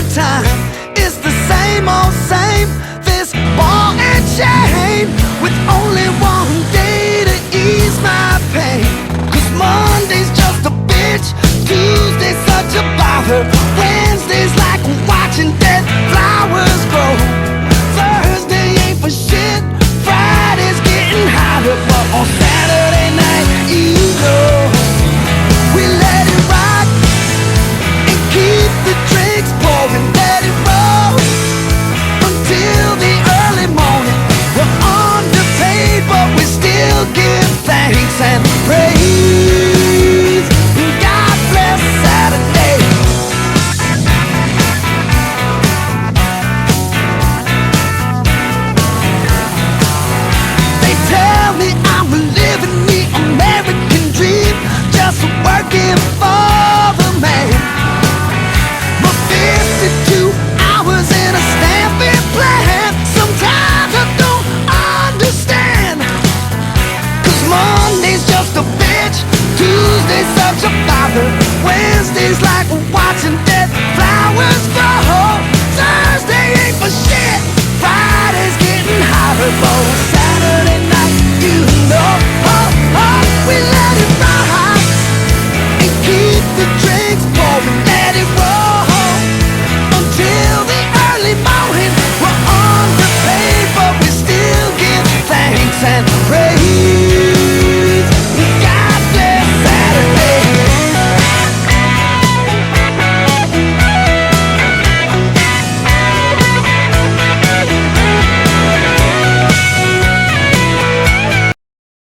time is the same old same. This ball and chain with only one day to ease my pain. 'Cause Monday's just a bitch, Tuesday's such a bother, Wednesday's like watching dead flowers grow. Thursday ain't for shit, Friday's getting hotter, but on Saturday night, you know, we let it rock and keep the drinks pouring, let it roll until the early morning. We're underpaid, but we still give thanks and praise. God bless Saturday. They tell me I'm living the American dream, just working for the man. But 52 hours in a stamping plant, sometimes I don't understand. 'Cause Monday's just a bitch, Tuesday's such a bother, Wednesday's like watching